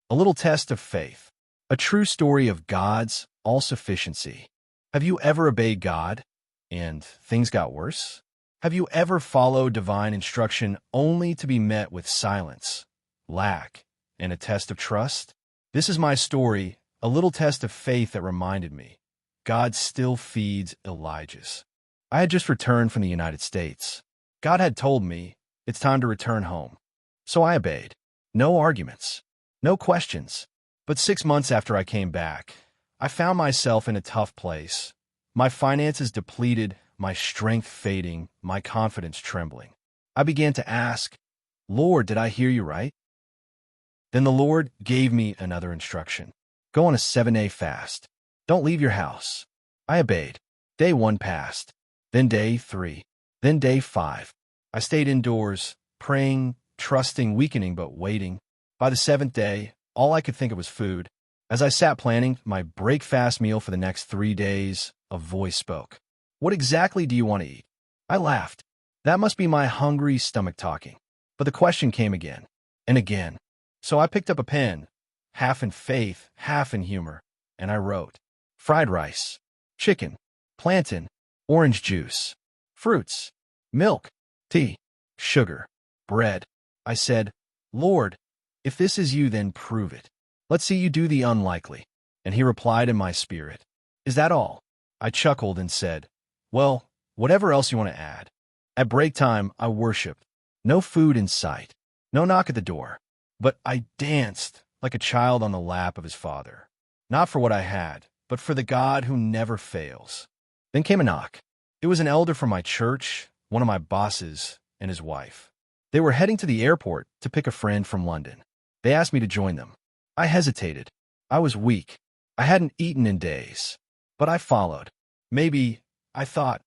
A little test of faith. A true story of God's all-sufficiency. Have you ever obeyed God and things got worse? Have you ever followed divine instruction only to be met with silence, lack, and a test of trust? This is my story, a little test of faith that reminded me God still feeds Elijahs. I had just returned from the United States. God had told me it's time to return home. So I obeyed. No arguments. No questions. But 6 months after I came back, I found myself in a tough place. My finances depleted, my strength fading, my confidence trembling. I began to ask, Lord, did I hear you right? Then the Lord gave me another instruction. Go on a 7-day fast. Don't leave your house. I obeyed. Day 1 passed. Then day 3. Then day 5. I stayed indoors, praying, trusting, weakening, but waiting. By the 7th day, all I could think of was food. As I sat planning my break-fast meal for the next 3 days, a voice spoke. What exactly do you want to eat? I laughed. That must be my hungry stomach talking. But the question came again and again. So I picked up a pen, half in faith, half in humor, and I wrote, fried rice, chicken, plantain, orange juice, fruits, milk, tea, sugar, bread. I said, Lord, if this is you, then prove it. Let's see you do the unlikely. And he replied in my spirit, is that all? I chuckled and said, well, whatever else you want to add. At break time, I worshiped. No food in sight. No knock at the door. But I danced like a child on the lap of his father. Not for what I had, but for the God who never fails. Then came a knock. It was an elder from my church, one of my bosses, and his wife. They were heading to the airport to pick a friend from London. They asked me to join them. I hesitated. I was weak. I hadn't eaten in days. But I followed. Maybe, I thought,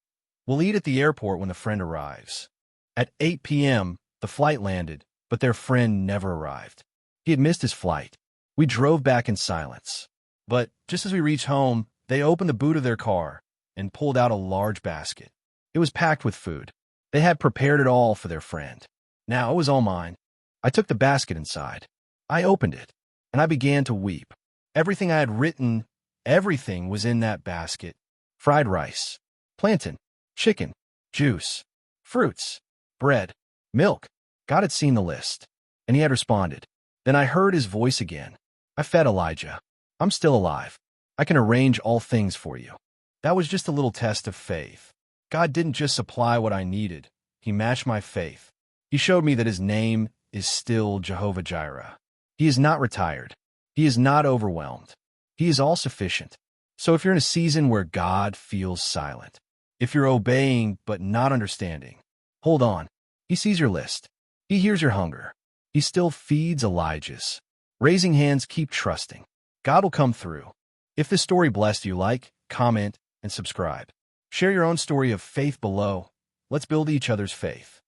we'll eat at the airport when the friend arrives. At 8 p.m., the flight landed, but their friend never arrived. He had missed his flight. We drove back in silence. But just as we reached home, they opened the boot of their car and pulled out a large basket. It was packed with food. They had prepared it all for their friend. Now it was all mine. I took the basket inside. I opened it, and I began to weep. Everything I had written, everything was in that basket. Fried rice, plantain, chicken, juice, fruits, bread, milk. God had seen the list, and he had responded. Then I heard his voice again. I fed Elijah. I'm still alive. I can arrange all things for you. That was just a little test of faith. God didn't just supply what I needed. He matched my faith. He showed me that his name is still Jehovah Jireh. He is not retired. He is not overwhelmed. He is all-sufficient. So if you're in a season where God feels silent, if you're obeying but not understanding, hold on. He sees your list. He hears your hunger. He still feeds Elijahs. Raising hands, keep trusting. God will come through. If this story blessed you, like, comment, and subscribe. Share your own story of faith below. Let's build each other's faith.